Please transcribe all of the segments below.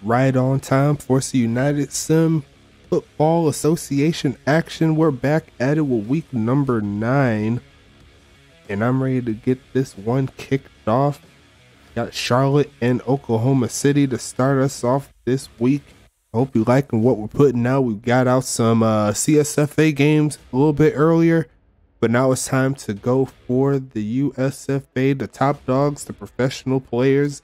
right on time for some United Sim Football Association action. We're back at it with week number 9, and I'm ready to get this one kicked off. Got Charlotte and Oklahoma City to start us off this week. I hope you liking what we're putting out. We got out some CSFA games a little bit earlier, but now it's time to go for the USFA, the top dogs, the professional players.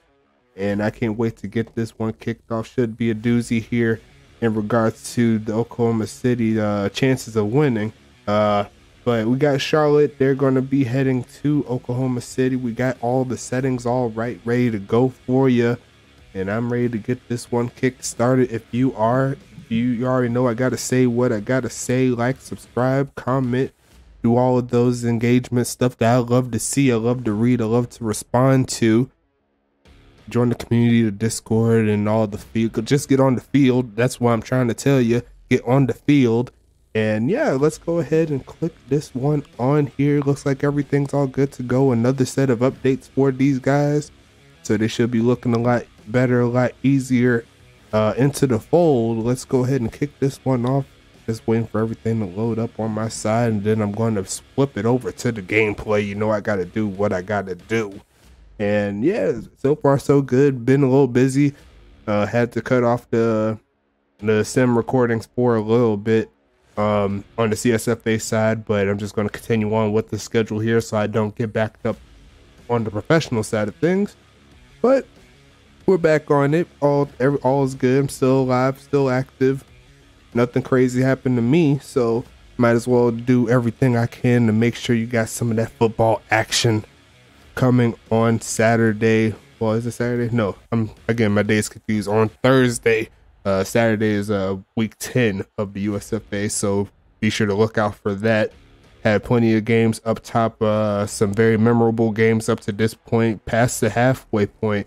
And I can't wait to get this one kicked off. Should be a doozy here in regards to the Oklahoma City chances of winning. But we got Charlotte. They're going to be heading to Oklahoma City. We got all the settings all right, ready to go for you. And I'm ready to get this one kick started. If you already know I got to say what I got to say. Like, subscribe, comment, do all of those engagement stuff that I love to see. I love to read. I love to respond to. Join the community, the Discord, and all the field. Just get on the field. That's what I'm trying to tell you. Get on the field. And yeah, let's go ahead and click this one on here. Looks like everything's all good to go. Another set of updates for these guys. So they should be looking a lot better, a lot easier into the fold. Let's go ahead and kick this one off. Just waiting for everything to load up on my side. And then I'm going to flip it over to the gameplay. You know I got to do what I got to do. And yeah, so far so good. Been a little busy. Had to cut off the sim recordings for a little bit on the CSFA side, but I'm just going to continue on with the schedule here so I don't get backed up on the professional side of things. But we're back on it. All is good. I'm still alive, still active. Nothing crazy happened to me, so might as well do everything I can to make sure you got some of that football action coming on Saturday. Well, is it Saturday? No, my days confused. On Thursday. Saturday is week 10 of the USFA, so be sure to look out for that. Had plenty of games up top, some very memorable games up to this point, past the halfway point,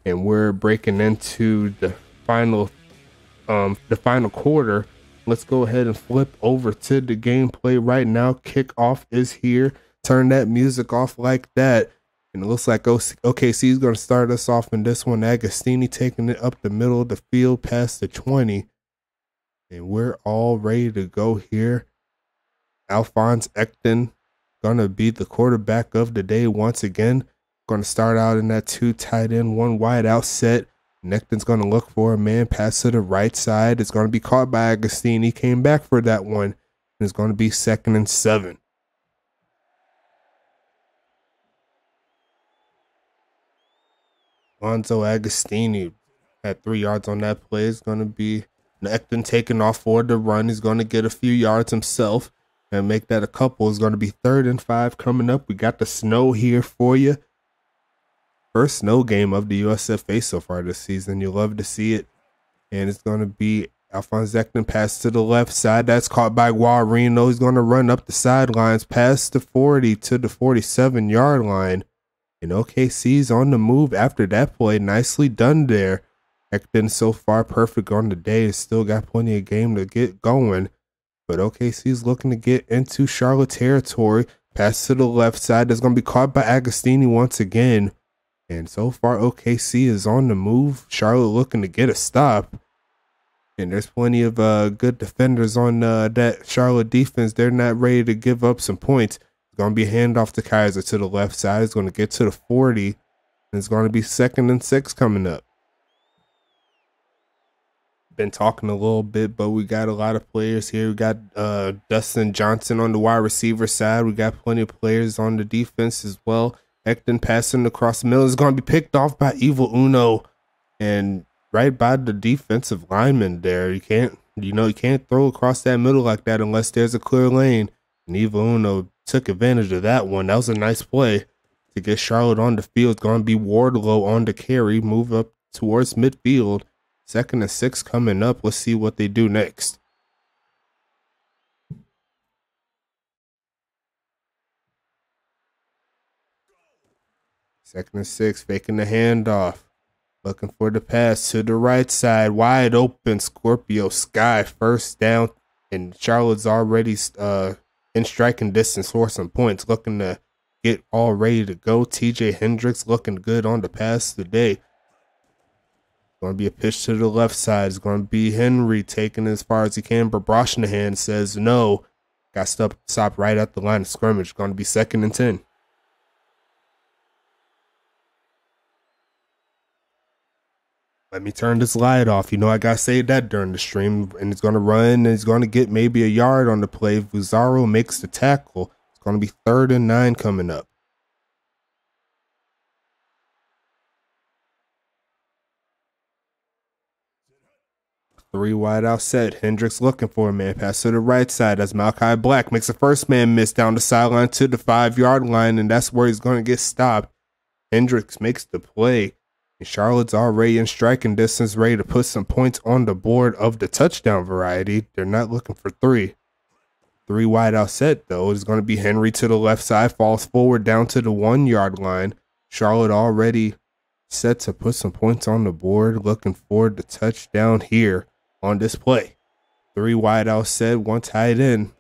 and we're breaking into the final quarter. Let's go ahead and flip over to the gameplay right now. Kickoff is here. Turn that music off like that. And it looks like OKC is going to start us off in this one. Agostini taking it up the middle of the field past the 20. And we're all ready to go here. Alphonse Ekton going to be the quarterback of the day once again. Going to start out in that 2 tight end, 1 wide out set. Ekton's going to look for a man, pass to the right side. It's going to be caught by Agostini. Came back for that one. And it's going to be 2nd and 7. Lonzo Agostini had 3 yards on that play. It's going to be Ekton taking off for the run. He's going to get a few yards himself and make that a couple. It's going to be 3rd and 5 coming up. We got the snow here for you. First snow game of the USFA so far this season. You love to see it. And it's going to be Alphonse Ekton pass to the left side. That's caught by Guarino. He's going to run up the sidelines past the 40 to the 47-yard line. And OKC's on the move after that play. Nicely done there. Ekton so far perfect on the day. Still got plenty of game to get going. But OKC's looking to get into Charlotte territory. Pass to the left side. That's going to be caught by Agostini once again. And so far OKC is on the move. Charlotte looking to get a stop. And there's plenty of good defenders on that Charlotte defense. They're not ready to give up some points. Going to be a handoff to Kaiser to the left side. It's going to get to the 40. And it's going to be 2nd and 6 coming up. Been talking a little bit, but we got a lot of players here. We got Dustin Johnson on the wide receiver side. We got plenty of players on the defense as well. Ekton passing across the middle is going to be picked off by Evil Uno. And right by the defensive lineman there. You can't throw across that middle like that unless there's a clear lane. And Evil Uno took advantage of that one. That was a nice play to get Charlotte on the field. It's going to be Wardlow on the carry. Move up towards midfield. 2nd and 6 coming up. Let's see what they do next. Second and 6. Faking the handoff. Looking for the pass to the right side. Wide open. Scorpio Sky. First down. And Charlotte's already in striking distance for some points. Looking to get all ready to go. TJ Hendricks looking good on the pass today. Going to be a pitch to the left side. It's going to be Henry taking it as far as he can, but Broshnahan says no. Got stopped right at the line of scrimmage. Going to be 2nd and 10. Let me turn this light off. You know I got to say that during the stream. And it's going to run, and he's going to get maybe a yard on the play. Vuzaro makes the tackle. It's going to be 3rd and 9 coming up. Three wide out set. Hendricks looking for a man. Pass to the right side as Malachi Black makes the first man miss down the sideline to the 5-yard line, and that's where he's going to get stopped. Hendricks makes the play, and Charlotte's already in striking distance, ready to put some points on the board of the touchdown variety. They're not looking for 3. 3 wide out set, though. It's going to be Henry to the left side, falls forward down to the 1-yard line. Charlotte already set to put some points on the board, looking for the touchdown here on this play. 3 wide out set, 1 tight end.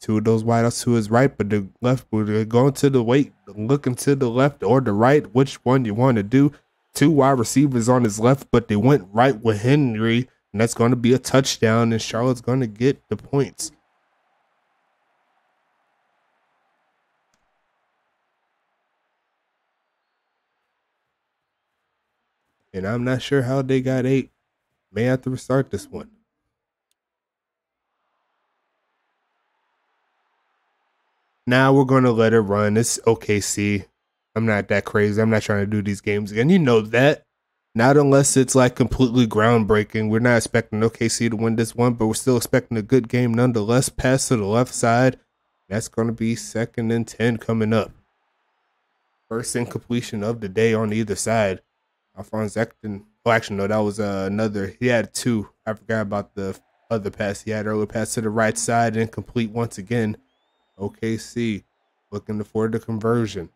2 of those wide outs to his right, but the left, we're going to the wait, looking to the left or the right, which one you want to do. 2 wide receivers on his left, but they went right with Henry, and that's going to be a touchdown, and Charlotte's going to get the points. And I'm not sure how they got 8. May have to restart this one. Now we're going to let it run. It's OKC. I'm not that crazy. I'm not trying to do these games again. You know that. Not unless it's like completely groundbreaking. We're not expecting OKC to win this one, but we're still expecting a good game nonetheless. Pass to the left side. That's going to be 2nd and 10 coming up. First incompletion of the day on either side. Alphonse Ecton. Oh, actually, no, that was another. He had 2. I forgot about the other pass he had earlier. Pass to the right side, incomplete once again. OKC looking for the conversion.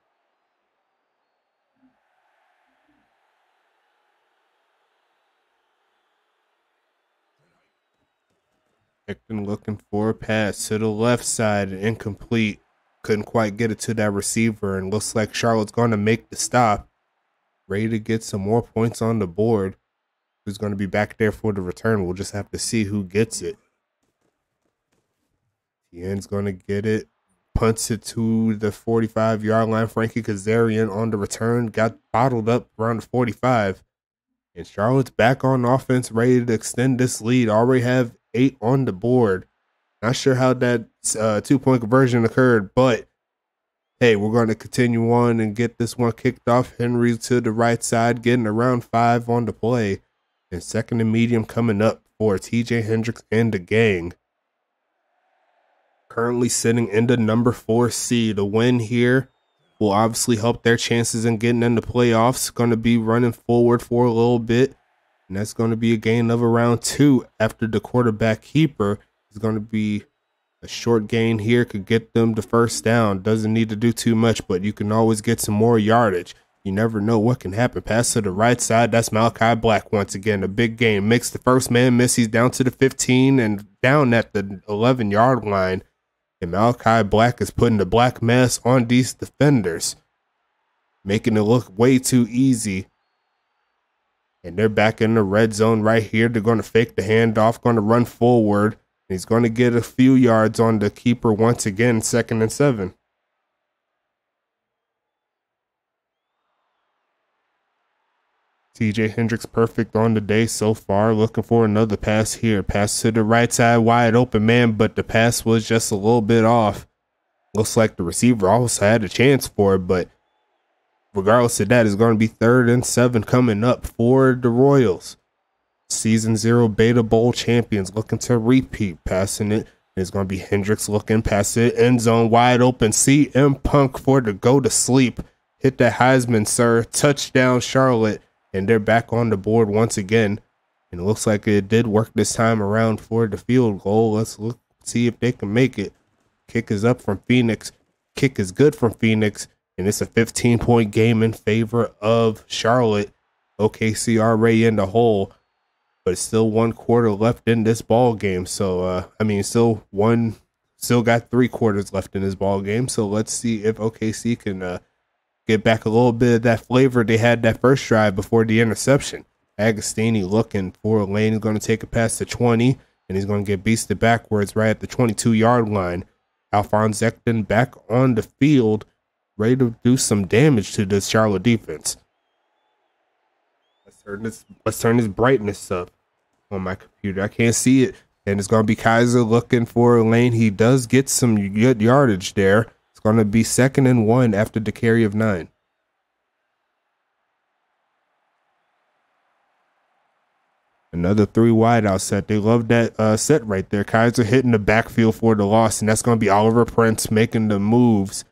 Ecton looking for a pass to the left side, incomplete. Couldn't quite get it to that receiver, and looks like Charlotte's going to make the stop. Ready to get some more points on the board. Who's going to be back there for the return? We'll just have to see who gets it. Tien's going to get it. Punts it to the 45-yard line. Frankie Kazarian on the return. Got bottled up around the 45. And Charlotte's back on offense, ready to extend this lead. Already have 8 on the board. Not sure how that 2-point conversion occurred, but hey, we're going to continue on and get this one kicked off. Henry to the right side, getting around 5 on the play. And 2nd and medium coming up for TJ Hendricks and the gang. Currently sitting in the number 4 seed. A win here will obviously help their chances in getting in the playoffs. Going to be running forward for a little bit. And that's going to be a gain of around 2 after the quarterback keeper is going to be a short gain here. Could get them the first down. Doesn't need to do too much, but you can always get some more yardage. You never know what can happen. Pass to the right side. That's Malachi Black once again. A big game. Makes the first man miss. He's down to the 15 and down at the 11-yard line. And Malachi Black is putting the black mass on these defenders, making it look way too easy. And they're back in the red zone right here. They're going to fake the handoff, going to run forward. And he's going to get a few yards on the keeper once again, 2nd and 7. TJ Hendricks perfect on the day so far. Looking for another pass here. Pass to the right side, wide open man, but the pass was just a little bit off. Looks like the receiver also had a chance for it, but regardless of that, it's going to be 3rd and 7 coming up for the Royals. Season 0 Beta Bowl champions looking to repeat. Passing it. It's going to be Hendricks looking past it. End zone wide open. CM Punk for the go to sleep. Hit that Heisman, sir. Touchdown, Charlotte. And they're back on the board once again. And it looks like it did work this time around for the field goal. Let's look, see if they can make it. Kick is up from Phoenix. Kick is good from Phoenix. And it's a 15-point game in favor of Charlotte. OKC already in the hole. But it's still 1 quarter left in this ball game. So, still got 3 quarters left in this ball game. So let's see if OKC can get back a little bit of that flavor they had that first drive before the interception. Agostini looking for a lane. He's going to take it past the 20, and he's going to get beasted backwards right at the 22-yard line. Alphonse Ekton back on the field, ready to do some damage to this Charlotte defense. Let's turn this brightness up on my computer. I can't see it. And it's going to be Kaiser looking for a lane. He does get some good yardage there. It's going to be 2nd and 1 after the carry of 9. Another 3 wide out set. They love that set right there. Kaiser hitting the backfield for the loss, and that's going to be Oliver Prince making the moves.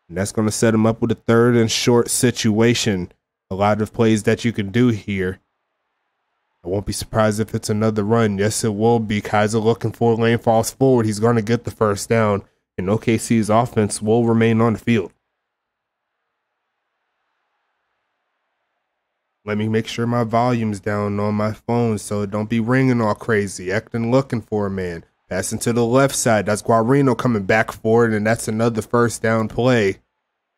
And that's going to set him up with a 3rd and short situation. A lot of plays that you can do here. I won't be surprised if it's another run. Yes, it will be. Kaiser looking for a lane, falls forward. He's going to get the 1st down, and OKC's offense will remain on the field. Let me make sure my volume's down on my phone so it don't be ringing all crazy. Ekton looking for a man. Passing to the left side. That's Guarino coming back for it, and that's another 1st down play.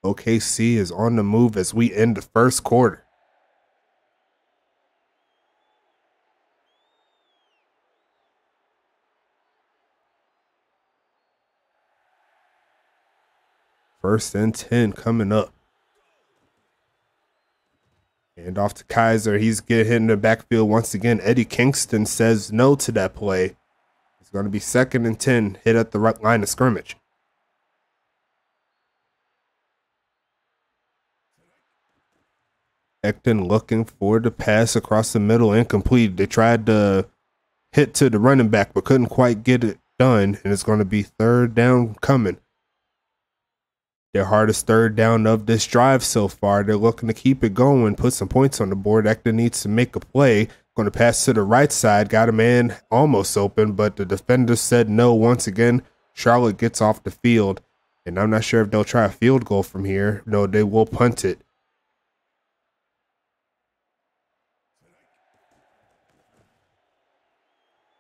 OKC is on the move as we end the 1st quarter. First and 10 coming up. And off to Kaiser. He's getting hit in the backfield once again. Eddie Kingston says no to that play. It's going to be 2nd and 10, hit at the right line of scrimmage. Ekton looking for the pass across the middle, incomplete. They tried to hit to the running back, but couldn't quite get it done. And it's going to be 3rd down coming. Their hardest 3rd down of this drive so far. They're looking to keep it going, put some points on the board. Ekton needs to make a play. Going to pass to the right side. Got a man almost open, but the defender said no once again. Charlotte gets off the field, and I'm not sure if they'll try a field goal from here. No, they will punt it.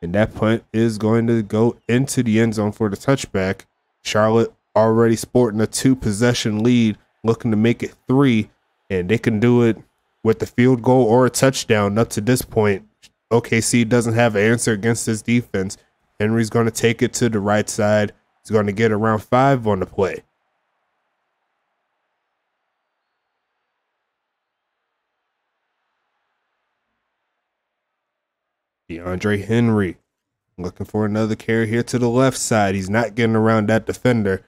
And that punt is going to go into the end zone for the touchback. Charlotte already sporting a 2-possession lead, looking to make it 3, and they can do it with the field goal or a touchdown. Up to this point, OKC doesn't have an answer against this defense. Henry's going to take it to the right side. He's going to get around 5 on the play. DeAndre Henry looking for another carry here to the left side. He's not getting around that defender.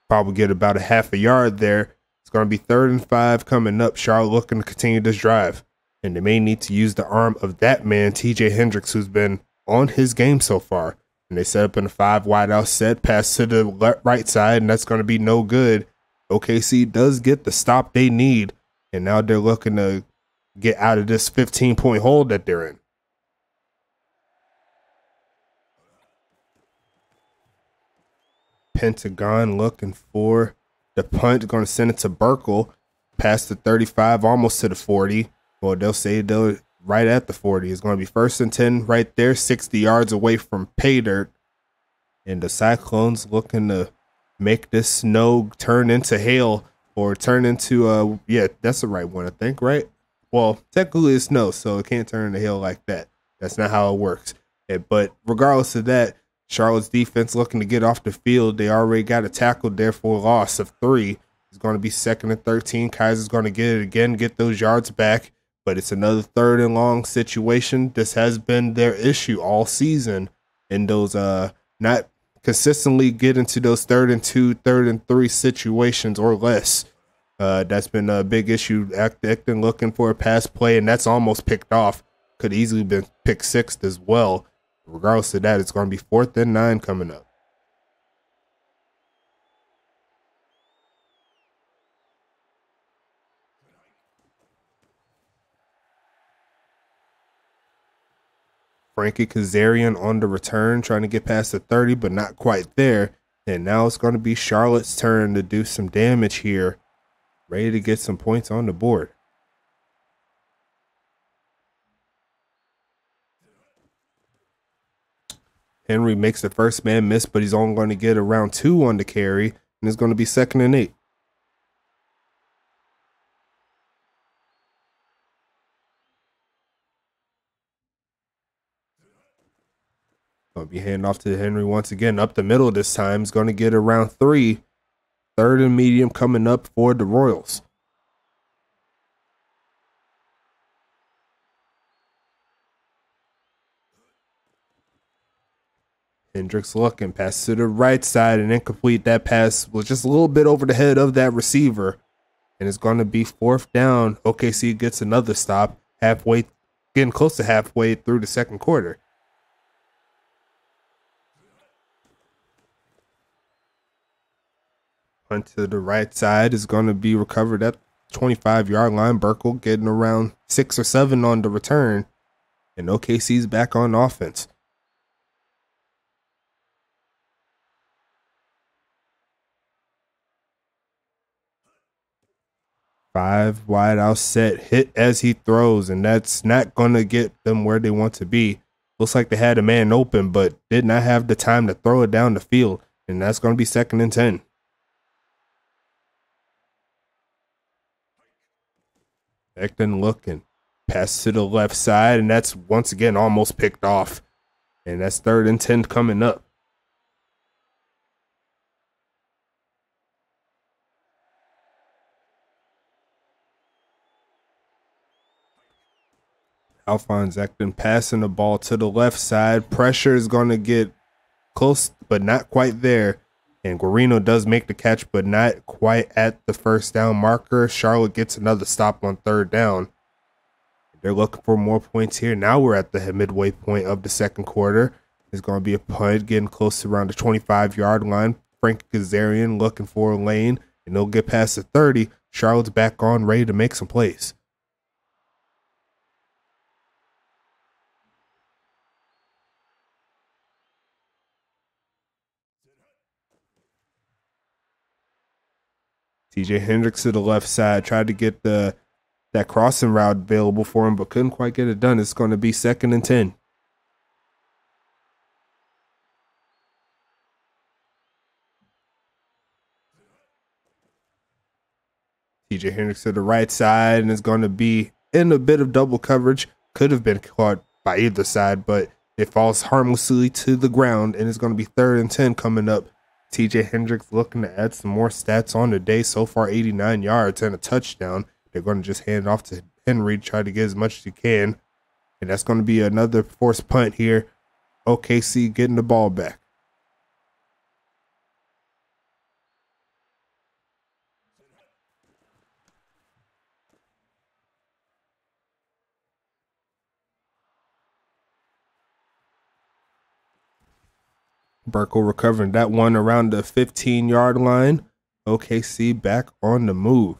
Probably get about a half a yard there. It's going to be 3rd and 5 coming up. Charlotte looking to continue this drive. And they may need to use the arm of that man, TJ Hendricks, who's been on his game so far. And they set up in a 5 wide out set, pass to the right side, and that's going to be no good. OKC does get the stop they need. And now they're looking to get out of this 15-point hole that they're in. Pentagon looking for the punt. Going to send it to Burkle. Past the 35, almost to the 40. Well, they'll say they'll right at the 40. It's going to be 1st and 10 right there, 60 yards away from pay dirt. And the Cyclones looking to make this snow turn into hail or turn into, yeah, that's the right one, I think, right? Well, technically it's snow, so it can't turn into hail like that. That's not how it works. But regardless of that, Charlotte's defense looking to get off the field. They already got a tackle there for a loss of 3. It's going to be 2nd and 13. Kaiser's going to get it again, get those yards back. But it's another 3rd and long situation. This has been their issue all season. In those not consistently get into those 3rd and 2, 3rd and 3 situations or less. That's been a big issue. Ekton looking for a pass play, and that's almost picked off. Could easily been picked 6th as well. Regardless of that, it's going to be 4th and 9 coming up. Frankie Kazarian on the return, trying to get past the 30, but not quite there. And now it's going to be Charlotte's turn to do some damage here. Ready to get some points on the board. Henry makes the first man miss, but he's only going to get around 2 on the carry, and it's going to be 2nd and 8. Gonna be handing off to Henry once again. Up the middle this time. He's gonna get around 3. 3rd and medium coming up for the Royals. Hendricks looking, pass to the right side and incomplete. That pass was just a little bit over the head of that receiver. And it's going to be 4th down. OKC gets another stop halfway, getting close to halfway through the second quarter. Punt to the right side is going to be recovered at 25-yard line. Burkle getting around 6 or 7 on the return. And OKC's back on offense. Five wide out set, hit as he throws, and that's not going to get them where they want to be. Looks like they had a man open, but did not have the time to throw it down the field, and that's going to be 2nd and 10. Becton looking, pass to the left side, and that's once again almost picked off, and that's 3rd and 10 coming up. Alphonse Ekton passing the ball to the left side. Pressure is going to get close, but not quite there. And Guarino does make the catch, but not quite at the 1st down marker. Charlotte gets another stop on 3rd down. They're looking for more points here. Now we're at the midway point of the second quarter. There's going to be a punt getting close to around the 25-yard line. Frank Kazarian looking for a lane, and they'll get past the 30. Charlotte's back on, ready to make some plays. TJ Hendricks to the left side, tried to get that crossing route available for him, but couldn't quite get it done. It's going to be 2nd and 10. TJ Hendricks to the right side, and it's going to be in a bit of double coverage. Could have been caught by either side, but it falls harmlessly to the ground, and it's going to be 3rd and 10 coming up. TJ Hendricks looking to add some more stats on the day. So far, 89 yards and a touchdown. They're going to just hand off to Henry, try to get as much as he can. And that's going to be another forced punt here. OKC getting the ball back. Burkle recovering that one around the 15-yard line. OKC back on the move.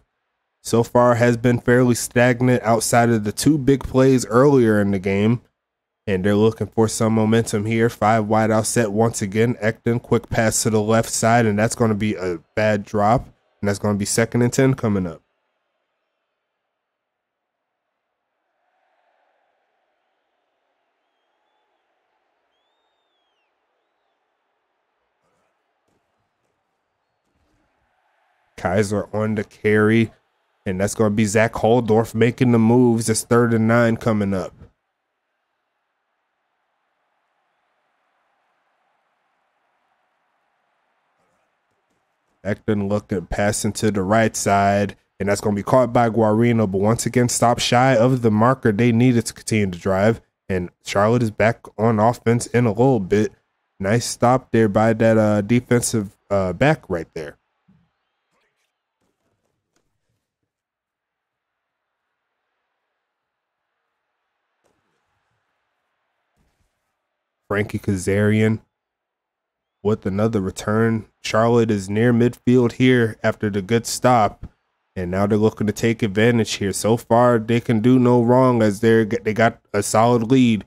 So far has been fairly stagnant outside of the 2 big plays earlier in the game. And they're looking for some momentum here. 5 wide out set once again. Ekton, quick pass to the left side, and that's going to be a bad drop. And that's going to be 2nd and 10 coming up. Kaiser on the carry, and that's going to be Zach Holdorf making the moves. It's 3rd and 9 coming up. Ekton looking, passing to the right side, and that's going to be caught by Guarino, but once again stopped shy of the marker they needed to continue to drive, and Charlotte is back on offense in a little bit. Nice stop there by that defensive back right there. Frankie Kazarian with another return. Charlotte is near midfield here after the good stop, and now they're looking to take advantage here. So far, they can do no wrong as they got a solid lead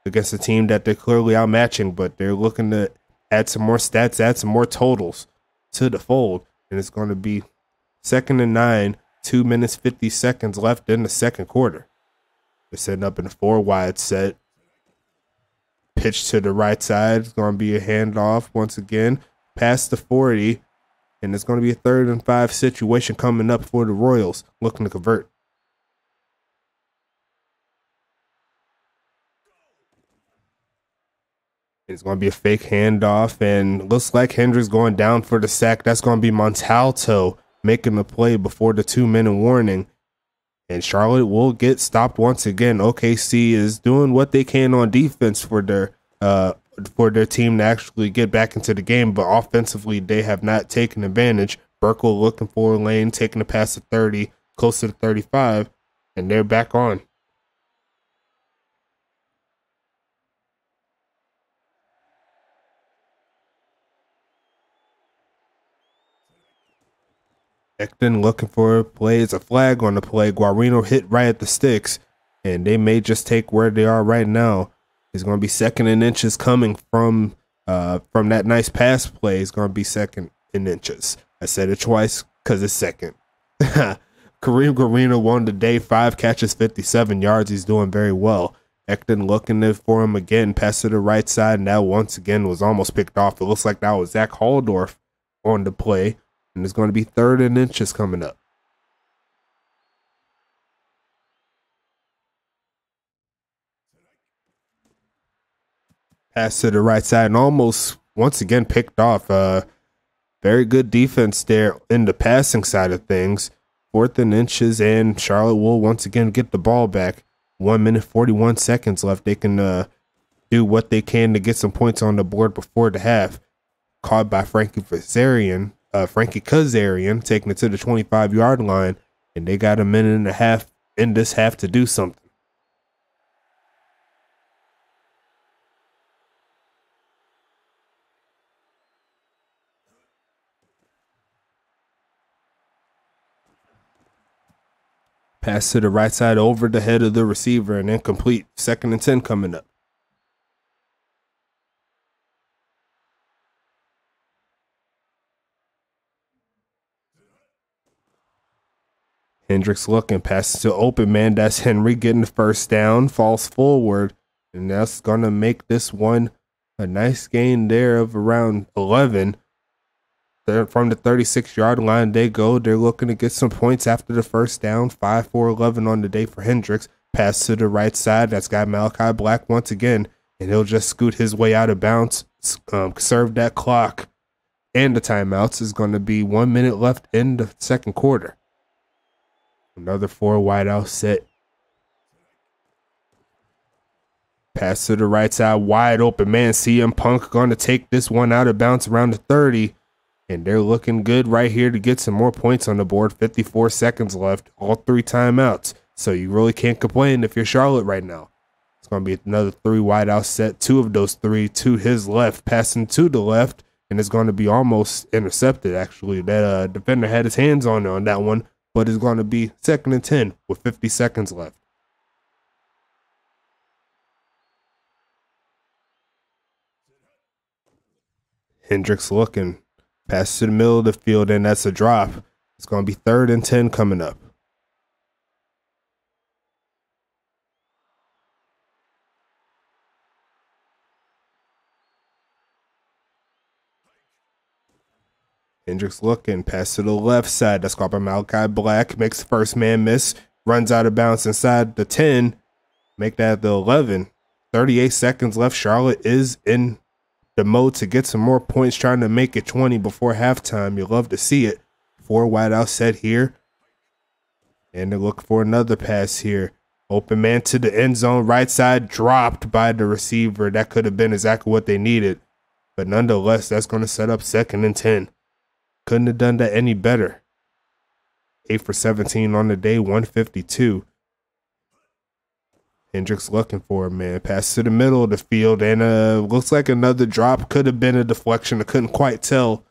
against a team that they're clearly outmatching, but they're looking to add some more stats, add some more totals to the fold, and it's going to be 2nd and 9, 2 minutes, 50 seconds left in the second quarter. They're setting up in a 4 wide set. Pitch to the right side. It's going to be a handoff once again. Past the 40. And it's going to be a 3rd and 5 situation coming up for the Royals, looking to convert. It's going to be a fake handoff, and looks like Hendricks going down for the sack. That's going to be Montalto making the play before the 2-minute warning. And Charlotte will get stopped once again. OKC is doing what they can on defense for their team to actually get back into the game, but offensively they have not taken advantage. Burkle looking for a lane, taking a pass to 30, close to 35, and they're back on. Ekton looking for a play. It's a flag on the play. Guarino hit right at the sticks, and they may just take where they are right now. It's going to be 2nd and inches coming from that nice pass play. It's going to be 2nd and inches. I said it twice because it's second. Kareem Guarino won the day, 5 catches, 57 yards. He's doing very well. Ekton looking for him again, pass to the right side, and that once again was almost picked off. It looks like that was Zach Haldorf on the play. And it's going to be 3rd and inches coming up. Pass to the right side and almost once again picked off. Very good defense there in the passing side of things. 4th and inches, and Charlotte will once again get the ball back. 1 minute, 41 seconds left. They can do what they can to get some points on the board before the half. Caught by Frankie Kazarian, taking it to the 25-yard line, and they got a minute and a half in this half to do something. Pass to the right side over the head of the receiver and incomplete. 2nd and 10 coming up. Hendricks looking, passes to open man. That's Henry getting the first down, falls forward, and that's going to make this one a nice gain there of around 11. From the 36-yard line they go. They're looking to get some points after the first down. 5 for 11 on the day for Hendricks. Pass to the right side. That's got Malachi Black once again, and he'll just scoot his way out of bounds, serve that clock. And the timeouts is going to be 1 minute left in the second quarter. Another 4 wide out set. Pass to the right side, wide open man. CM Punk going to take this one out of bounds around the 30. And they're looking good right here to get some more points on the board. 54 seconds left, all 3 timeouts. So you really can't complain if you're Charlotte right now. It's going to be another 3 wide out set. 2 of those 3 to his left, passing to the left. And it's going to be almost intercepted, actually. That defender had his hands on that one. But it's going to be 2nd and 10 with 50 seconds left. Hendricks looking. Pass to the middle of the field, and that's a drop. It's going to be 3rd and 10 coming up. Hendricks looking, pass to the left side. That's caught by Malachi Black. Makes the first man miss. Runs out of bounds inside the 10. Make that the 11. 38 seconds left. Charlotte is in the mode to get some more points, trying to make it 20 before halftime. You love to see it. 4 wide out set here. And they're looking for another pass here. Open man to the end zone. Right side dropped by the receiver. That could have been exactly what they needed. But nonetheless, that's going to set up 2nd and 10. Couldn't have done that any better. 8 for 17 on the day, 152. Hendricks looking for a man. Pass to the middle of the field, and looks like another drop. Could have been a deflection. I couldn't quite tell.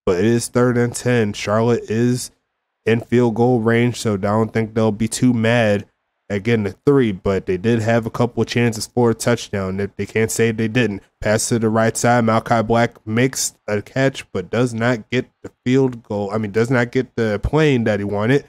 But it is 3rd and 10. Charlotte is in field goal range, so I don't think they'll be too mad at getting a 3, but they did have a couple of chances for a touchdown. They can't say they didn't. Pass to the right side. Malachi Black makes a catch, but does not get the field goal. Does not get the plane that he wanted.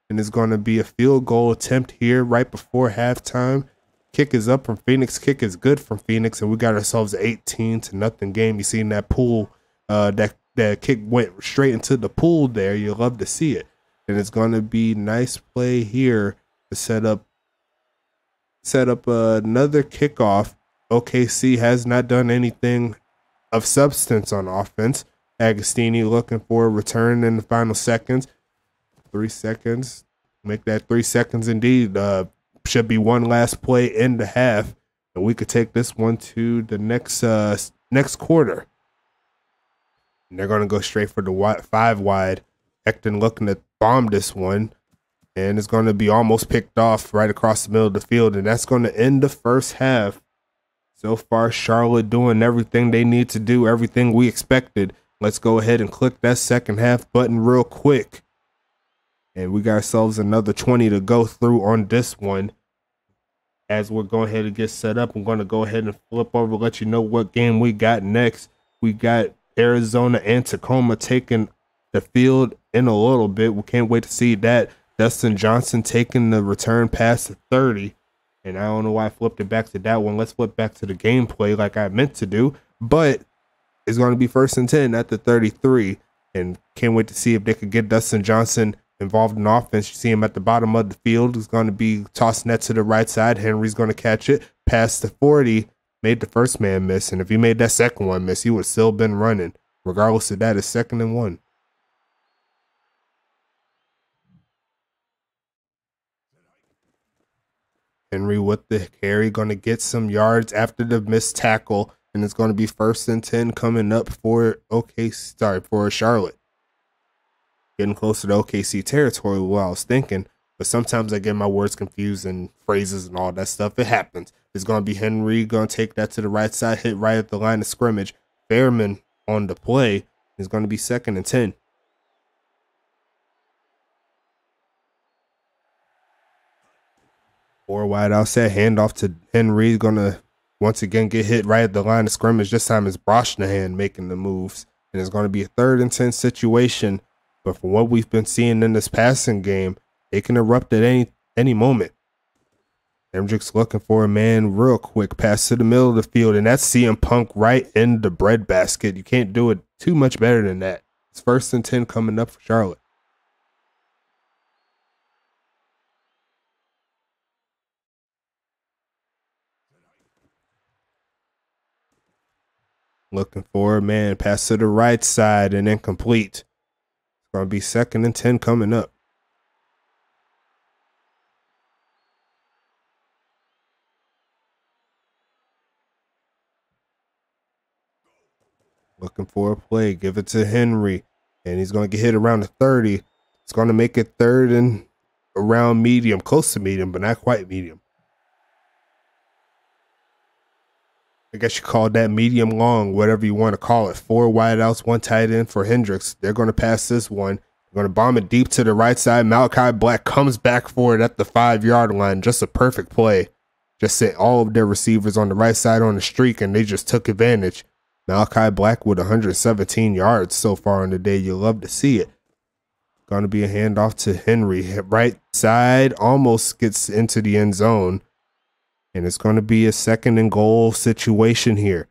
And it's going to be a field goal attempt here right before halftime. Kick is up from Phoenix. Kick is good from Phoenix, and we got ourselves an 18-0 game. You seen that pool, that kick went straight into the pool there. You love to see it. And it's going to be nice play here to set up another kickoff OKC has not done anything of substance on offense. Agostini looking for a return in the final seconds. 3 seconds. Make that 3 seconds indeed. Should be one last play in the half. And we could take this one to the next quarter. And they're going to go straight for the 5 wide. Ekton looking to bomb this one. And it's going to be almost picked off right across the middle of the field. And that's going to end the first half. So far, Charlotte doing everything they need to do, everything we expected. Let's go ahead and click that second half button real quick. And we got ourselves another 20 to go through on this one. As we're going ahead and get set up, I'm going to go ahead and flip over, let you know what game we got next. We got Arizona and Tacoma taking the field in a little bit. We can't wait to see that. Dustin Johnson taking the return pass to 30. And I don't know why I flipped it back to that one. Let's flip back to the gameplay like I meant to do. But it's going to be 1st and 10 at the 33. And can't wait to see if they could get Dustin Johnson involved in offense. You see him at the bottom of the field. He's going to be tossing that to the right side. Henry's going to catch it. Pass to 40. Made the first man miss. And if he made that second one miss, he would have still been running. Regardless of that, it's 2nd and 1. Henry with the carry, going to get some yards after the missed tackle, and it's going to be 1st and 10 coming up for for Charlotte. Getting closer to OKC territory, what I was thinking, but sometimes I get my words confused and phrases and all that stuff. It happens. It's going to be Henry going to take that to the right side, hit right at the line of scrimmage. Fairman on the play is going to be 2nd and 10. 4 wide outside, handoff to Henry. Going to once again get hit right at the line of scrimmage. This time it's Broshnahan making the moves. And it's going to be a 3rd and 10 situation. But from what we've been seeing in this passing game, it can erupt at any moment. Hendricks looking for a man real quick. Pass to the middle of the field. And that's CM Punk right in the breadbasket. You can't do it too much better than that. It's 1st and 10 coming up for Charlotte. Looking for a man, pass to the right side and incomplete. It's going to be 2nd and 10 coming up. Looking for a play, give it to Henry, and he's going to get hit around the 30. It's going to make it 3rd and around medium, close to medium, but not quite medium. I guess you call that medium long, whatever you want to call it. 4 wideouts, 1 tight end for Hendricks. They're going to pass this one. They're going to bomb it deep to the right side. Malachi Black comes back for it at the 5-yard line. Just a perfect play. Just set all of their receivers on the right side on the streak, and they just took advantage. Malachi Black with 117 yards so far on the day. You love to see it. Going to be a handoff to Henry. Right side almost gets into the end zone. And it's going to be a 2nd and goal situation here.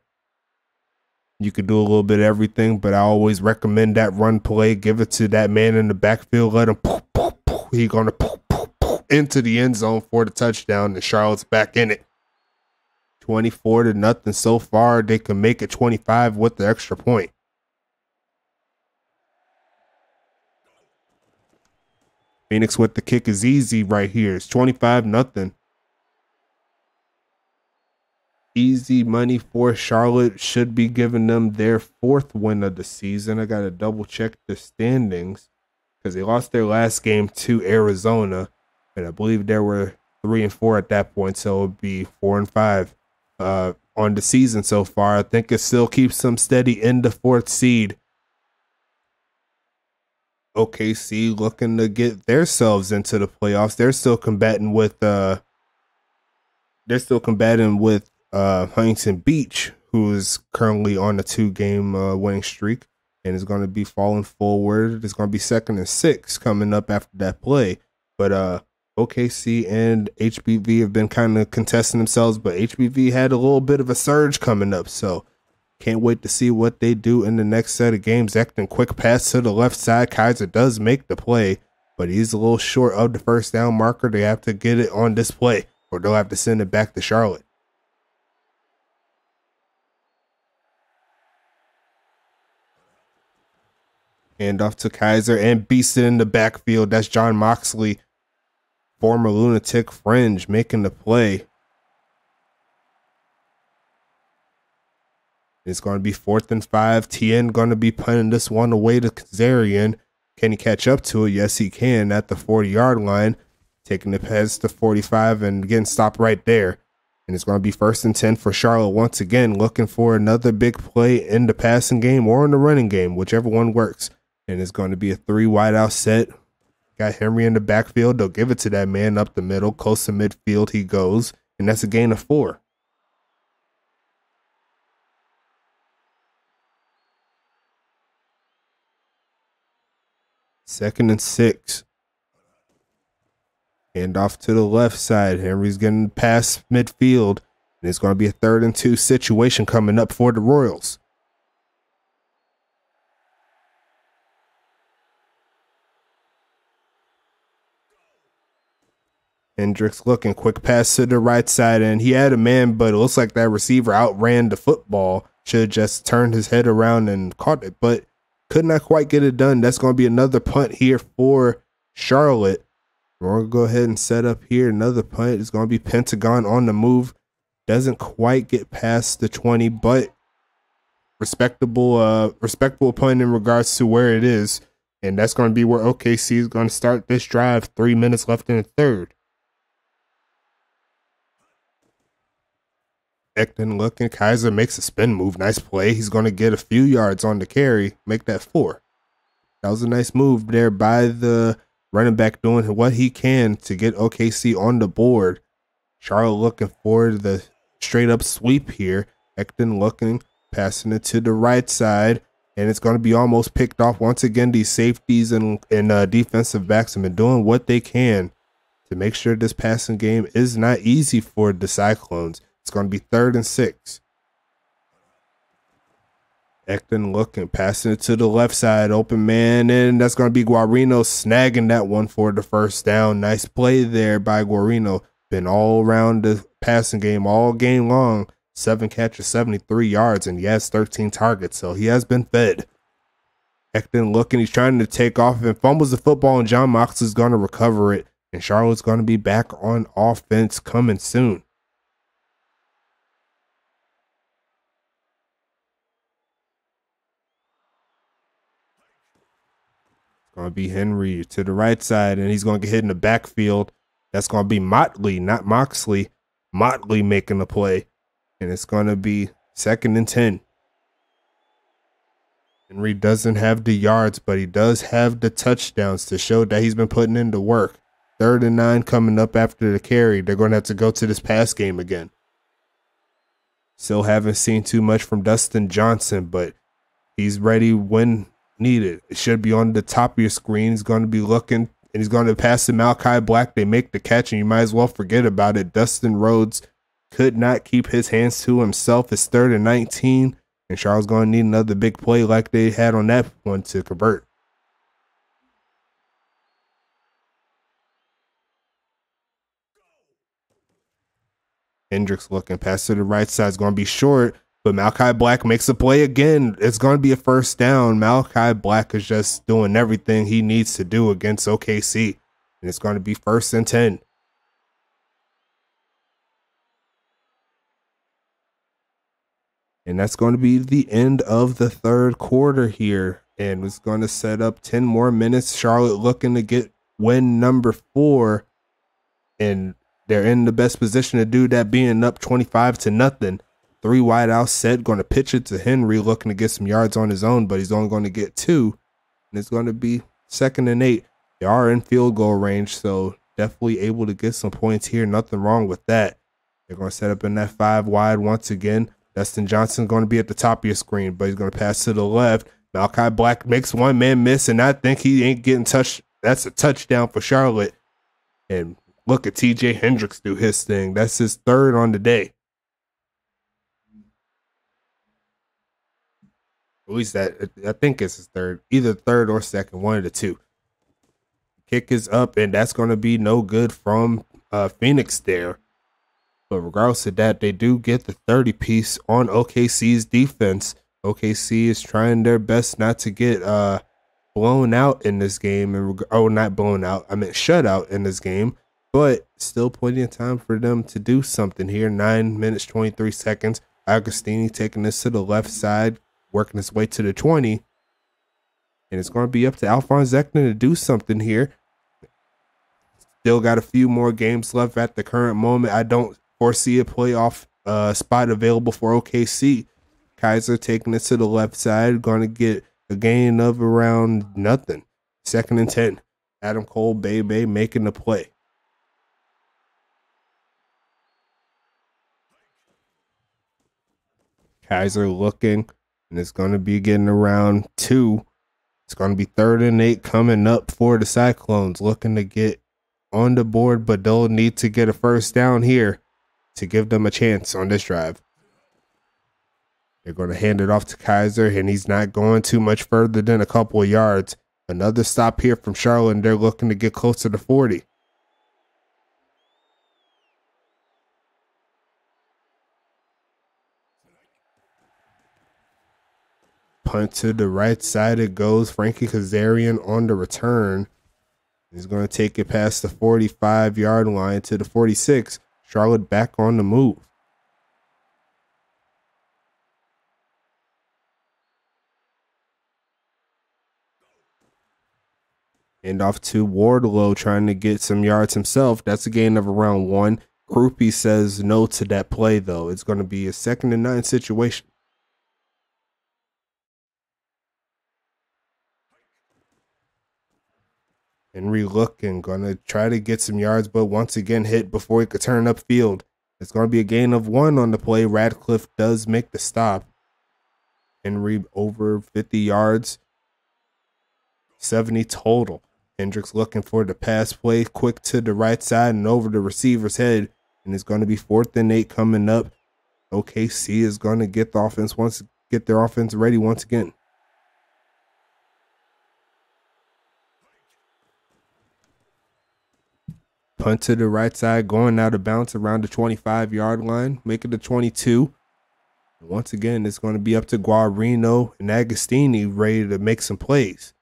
You could do a little bit of everything, but I always recommend that run play. Give it to that man in the backfield. Let him poof, poof, poof. He's going to poof, poof, poof into the end zone for the touchdown. And Charlotte's back in it. 24-0 so far. They can make it 25 with the extra point. Phoenix with the kick is easy right here. It's 25-0. Easy money for Charlotte. Should be giving them their 4th win of the season. I got to double check the standings because they lost their last game to Arizona. And I believe there were 3 and 4 at that point. So it would be 4 and 5 on the season so far. I think it still keeps them steady in the 4th seed. OKC looking to get themselves into the playoffs. They're still combating with Huntington Beach, who is currently on a 2-game winning streak and is going to be falling forward. It's going to be 2nd and 6 coming up after that play. But OKC and HBV have been kind of contesting themselves, but HBV had a little bit of a surge coming up. So can't wait to see what they do in the next set of games. Acting quick pass to the left side. Kaiser does make the play, but he's a little short of the 1st down marker. They have to get it on this play or they'll have to send it back to Charlotte. Hand off to Kaiser and beats it in the backfield. That's John Moxley, former Lunatic Fringe, making the play. It's going to be 4th and 5. Tien going to be punting this one away to Kazarian. Can he catch up to it? Yes, he can at the 40-yard line. Taking the pass to 45 and getting stopped right there. And it's going to be 1st and 10 for Charlotte once again, looking for another big play in the passing game or in the running game, whichever one works. And it's going to be a 3 wideout set. Got Henry in the backfield. They'll give it to that man up the middle. Close to midfield he goes. And that's a gain of 4. Second and 6. Hand off to the left side. Henry's getting past midfield. And it's going to be a 3rd and 2 situation coming up for the Royals. Hendricks looking, quick pass to the right side, and he had a man, but it looks like that receiver outran the football. Should have just turned his head around and caught it, but could not quite get it done. That's going to be another punt here for Charlotte. We're going to go ahead and set up here. Another punt. It's going to be Pentagon on the move. Doesn't quite get past the 20, but respectable punt in regards to where it is. And that's going to be where OKC is going to start this drive. 3 minutes left in the third. Ekton looking. Kaiser makes a spin move. Nice play. He's going to get a few yards on the carry. Make that 4. That was a nice move there by the running back, doing what he can to get OKC on the board. Charlotte looking for the straight up sweep here. Ekton looking, passing it to the right side. And it's going to be almost picked off. Once again, these safeties and defensive backs have been doing what they can to make sure this passing game is not easy for the Cyclones. It's going to be 3rd and 6. Ekton looking, passing it to the left side, open man, and that's going to be Guarino snagging that one for the first down. Nice play there by Guarino. Been all around the passing game all game long. 7 catches, 73 yards, and he has 13 targets, so he has been fed. Ekton looking, he's trying to take off and fumbles the football, and John Moxley's going to recover it, and Charlotte's going to be back on offense coming soon. Going to be Henry to the right side, and he's going to get hit in the backfield. That's going to be Motley, not Moxley. Motley making the play, and it's going to be 2nd and 10. Henry doesn't have the yards, but he does have the touchdowns to show that he's been putting in the work. 3rd and 9 coming up after the carry. They're going to have to go to this pass game again. Still haven't seen too much from Dustin Johnson, but he's ready when needed. It should be on the top of your screen. He's going to be looking, and he's going to pass to Malachi Black. They make the catch, and you might as well forget about it. Dustin Rhodes could not keep his hands to himself. It's 3rd and 19, and Charles going to need another big play like they had on that one to convert. Hendricks looking, pass to the right side. Is going to be short, but Malachi Black makes a play again. It's going to be a first down. Malachi Black is just doing everything he needs to do against OKC. And it's going to be 1st and 10. And that's going to be the end of the third quarter here. And it's going to set up 10 more minutes. Charlotte looking to get win number 4. And they're in the best position to do that, being up 25-0. 3 wide out set, going to pitch it to Henry, looking to get some yards on his own, but he's only going to get 2. And it's going to be 2nd and 8. They are in field goal range, so definitely able to get some points here. Nothing wrong with that. They're going to set up in that 5 wide once again. Dustin Johnson going to be at the top of your screen, but he's going to pass to the left. Malachi Black makes one man miss, and I think he ain't getting touched. That's a touchdown for Charlotte. And look at TJ Hendricks do his thing. That's his 3rd on the day. At least that, I think it's his 3rd, either 3rd or 2nd, one of the two. Kick is up, and that's going to be no good from Phoenix there. But regardless of that, they do get the 30-piece on OKC's defense. OKC is trying their best not to get blown out in this game, not blown out, I meant shut out in this game, but still plenty of time for them to do something here. 9 minutes, 23 seconds. Agostini taking this to the left side, working his way to the 20. And it's going to be up to Alphonse Ekner to do something here. Still got a few more games left at the current moment. I don't foresee a playoff spot available for OKC. Kaiser taking it to the left side, going to get a gain of around nothing. 2nd and 10. Adam Cole, Bebe making the play. Kaiser looking, and it's going to be getting around 2. It's going to be 3rd and 8 coming up for the Cyclones, looking to get on the board, but they'll need to get a first down here to give them a chance on this drive. They're going to hand it off to Kaiser, and he's not going too much further than a couple of yards. Another stop here from Charlotte, and they're looking to get closer to 40. Punt to the right side it goes. Frankie Kazarian on the return. He's going to take it past the 45-yard line to the 46. Charlotte back on the move. And off to Wardlow trying to get some yards himself. That's a gain of around 1. Krupe says no to that play, though. It's going to be a 2nd and 9 situation. Henry looking, going to try to get some yards, but once again hit before he could turn upfield. It's going to be a gain of 1 on the play. Radcliffe does make the stop. Henry over 50 yards, 70 total. Hendricks looking for the pass play, quick to the right side and over the receiver's head. And it's going to be 4th and 8 coming up. OKC is going to get their offense ready once again. Punt to the right side, going out of bounds around the 25-yard line, making the 22. And once again, it's going to be up to Guarino and Agostini ready to make some plays.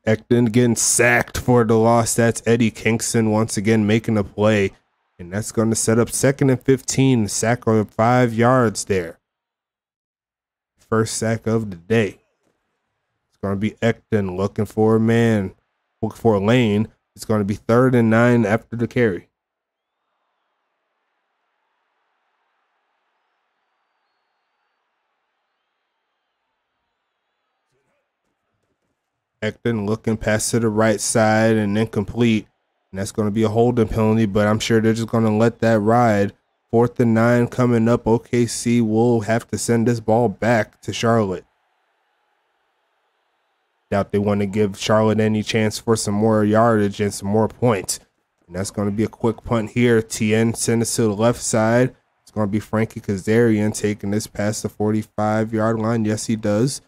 Ekton getting sacked for the loss. That's Eddie Kingston once again making a play. And that's going to set up 2nd and 15, sack on 5 yards there. First sack of the day. Going to be Ekton looking for a man, looking for a lane. It's going to be 3rd and 9 after the carry. Ekton looking pass to the right side and incomplete. And that's going to be a holding penalty, but I'm sure they're just going to let that ride. 4th and 9 coming up. OKC will have to send this ball back to Charlotte. Doubt they want to give Charlotte any chance for some more yardage and some more points. And that's going to be a quick punt here. Tien sends it to the left side. It's going to be Frankie Kazarian taking this past the 45-yard line. Yes, he does.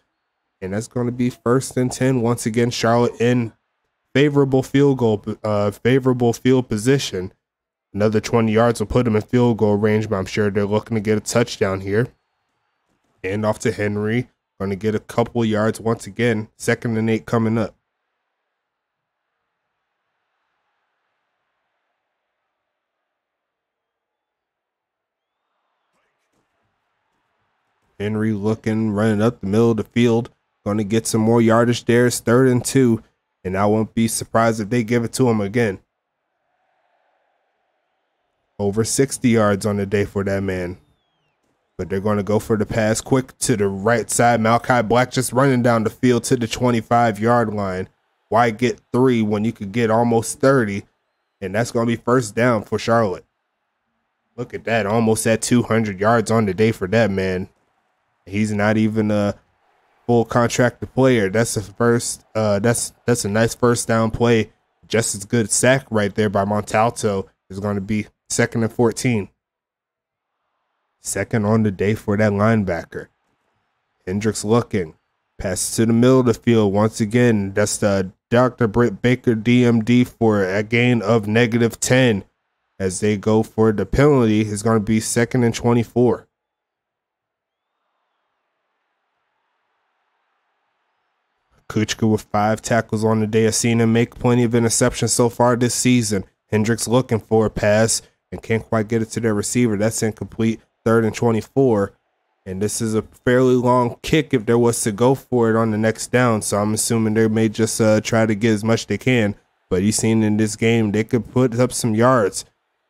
And that's going to be 1st and 10. Once again, Charlotte in favorable field position. Another 20 yards will put them in field goal range, but I'm sure they're looking to get a touchdown here. And off to Henry. Going to get a couple yards once again. 2nd and 8 coming up. Henry looking, running up the middle of the field. Going to get some more yardage there. It's 3rd and 2. And I won't be surprised if they give it to him again. Over 60 yards on the day for that man. But they're going to go for the pass quick to the right side. Malachi Black just running down the field to the 25-yard line. Why get 3 when you could get almost 30? And that's going to be 1st down for Charlotte. Look at that. Almost at 200 yards on the day for that man. He's not even a full contracted player. That's a that's a nice 1st down play. Just as good sack right there by Montalto. Is going to be 2nd and 14. 2nd on the day for that linebacker. Hendricks looking. Passes to the middle of the field once again. That's the Dr. Britt Baker DMD for a gain of -10. As they go for the penalty, is going to be 2nd and 24. Kuchka with 5 tackles on the day. I've seen him make plenty of interceptions so far this season. Hendricks looking for a pass and can't quite get it to their receiver. That's incomplete. 3rd and 24. And this is a fairly long kick if there was to go for it on the next down. So I'm assuming they may just try to get as much they can. But you've seen in this game, they could put up some yards.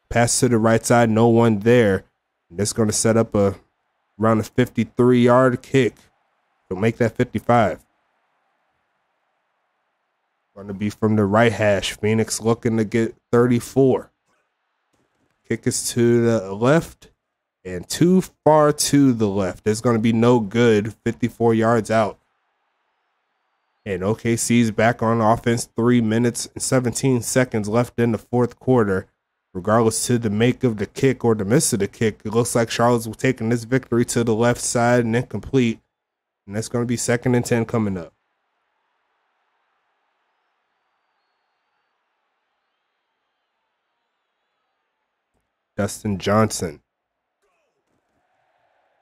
Pass to the right side, no one there. And that's going to set up around a 53-yard kick. So make that 55. Going to be from the right hash. Phoenix looking to get 34. Kick is to the left and too far to the left. It's going to be no good. 54 yards out. And OKC's back on offense. 3 minutes and 17 seconds left in the fourth quarter. Regardless to the make of the kick or the miss of the kick, it looks like Charlotte's taking this victory to the left side and incomplete. And that's going to be 2nd and 10 coming up. Dustin Johnson.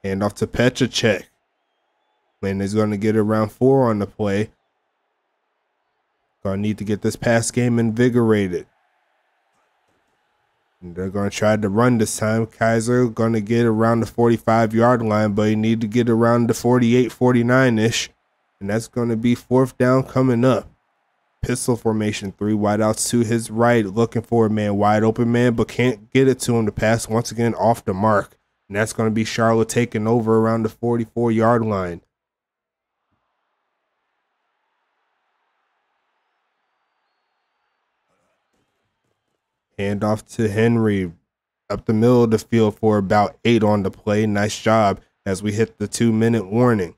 Hand off to Petracek. And is going to get around 4 on the play. Going to need to get this pass game invigorated. And they're going to try to run this time. Kaiser going to get around the 45-yard line, but you need to get around the 48, 49-ish. And that's going to be 4th down coming up. Pistol formation, 3 wideouts to his right, looking for a man, wide open man, but can't get it to him. The pass once again off the mark. And that's going to be Charlotte taking over around the 44-yard line. Hand off to Henry up the middle of the field for about 8 on the play. Nice job as we hit the 2-minute warning.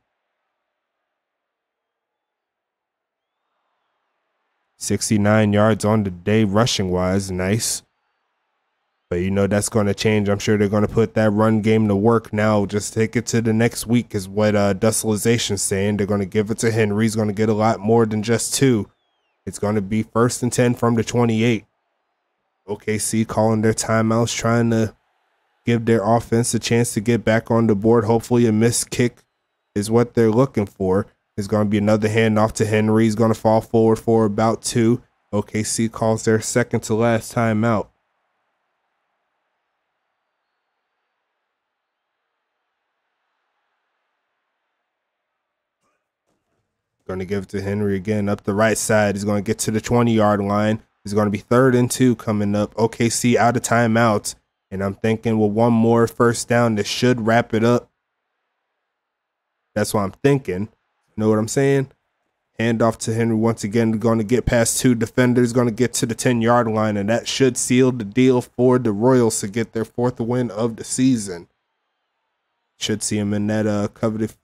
69 yards on the day rushing wise. Nice. But you know that's going to change. I'm sure they're going to put that run game to work now. Just take it to the next week is what Dusselization's saying. They're going to give it to Henry. He's going to get a lot more than just 2. It's going to be 1st and 10 from the 28. OKC calling their timeouts, trying to give their offense a chance to get back on the board. Hopefully a missed kick is what they're looking for. There's going to be another handoff to Henry. He's going to fall forward for about 2. OKC calls their 2nd to last timeout. Going to give it to Henry again up the right side. He's going to get to the 20-yard line. He's going to be 3rd and 2 coming up. OKC out of timeouts. And I'm thinking with one more 1st down, this should wrap it up. That's what I'm thinking. Know what I'm saying? Hand off to Henry once again. Going to get past 2 defenders. Going to get to the 10-yard line. And that should seal the deal for the Royals to get their 4th win of the season. Should see them in that coveted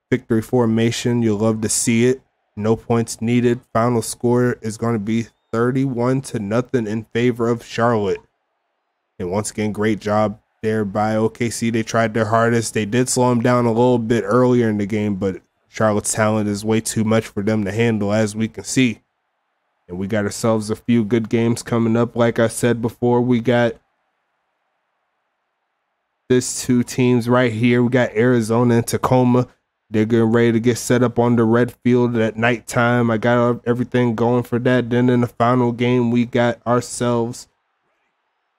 victory formation. You'll love to see it. No points needed. Final score is going to be 31-0 in favor of Charlotte. And once again, great job there by OKC. They tried their hardest. They did slow them down a little bit earlier in the game, but Charlotte's talent is way too much for them to handle, as we can see. And we got ourselves a few good games coming up. Like I said before, we got this 2 teams right here. We got Arizona and Tacoma. They're getting ready to get set up on the red field at nighttime. I got everything going for that. Then in the final game, we got ourselves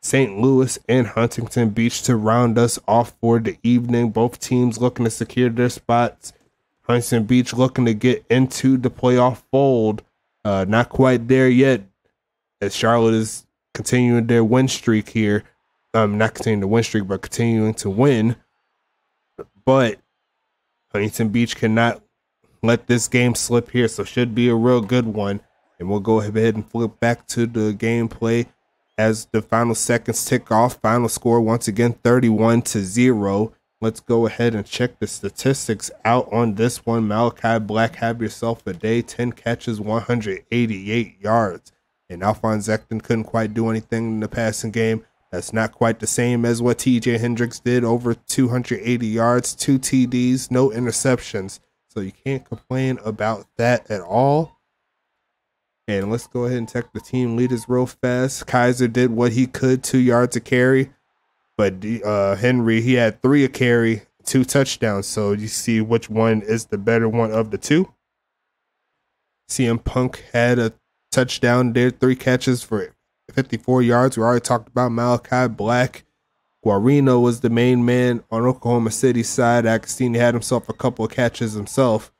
St. Louis and Huntington Beach to round us off for the evening. Both teams looking to secure their spots. Huntington Beach looking to get into the playoff fold. Not quite there yet, as Charlotte is continuing their win streak here. Not continuing the win streak, but continuing to win. But Huntington Beach cannot let this game slip here, so should be a real good one. And we'll go ahead and flip back to the gameplay as the final seconds tick off. Final score once again 31-0. Let's go ahead and check the statistics out on this one. Malachi Black, have yourself a day. 10 catches, 188 yards. And Alphonse Zekton couldn't quite do anything in the passing game. That's not quite the same as what TJ Hendricks did. Over 280 yards, 2 TDs, no interceptions. So you can't complain about that at all. And let's go ahead and check the team leaders real fast. Kaiser did what he could, 2 yards a carry. But Henry, he had 3 a carry, 2 touchdowns. So you see which one is the better one of the 2. CM Punk had a touchdown there, 3 catches for 54 yards. We already talked about Malachi Black. Guarino was the main man on Oklahoma City's side. Agostini had himself a couple of catches himself.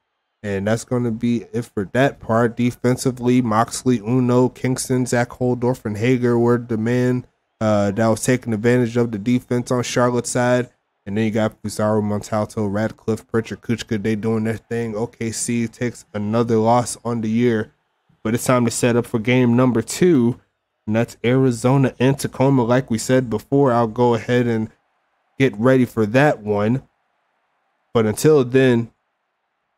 And that's going to be it for that part. Defensively, Moxley, Uno, Kingston, Zach Holdorf, and Hager were the man that was taking advantage of the defense on Charlotte's side. And then you got Pizarro, Montalto, Radcliffe, Pritchard, Kuchka. They doing their thing. OKC takes another loss on the year. But it's time to set up for game number 2. And that's Arizona and Tacoma. Like we said before, I'll go ahead and get ready for that one. But until then,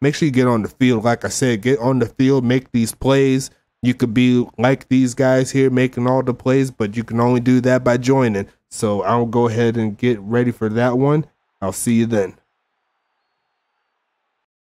make sure you get on the field. Like I said, get on the field, make these plays. You could be like these guys here making all the plays, but you can only do that by joining. So I'll go ahead and get ready for that one. I'll see you then.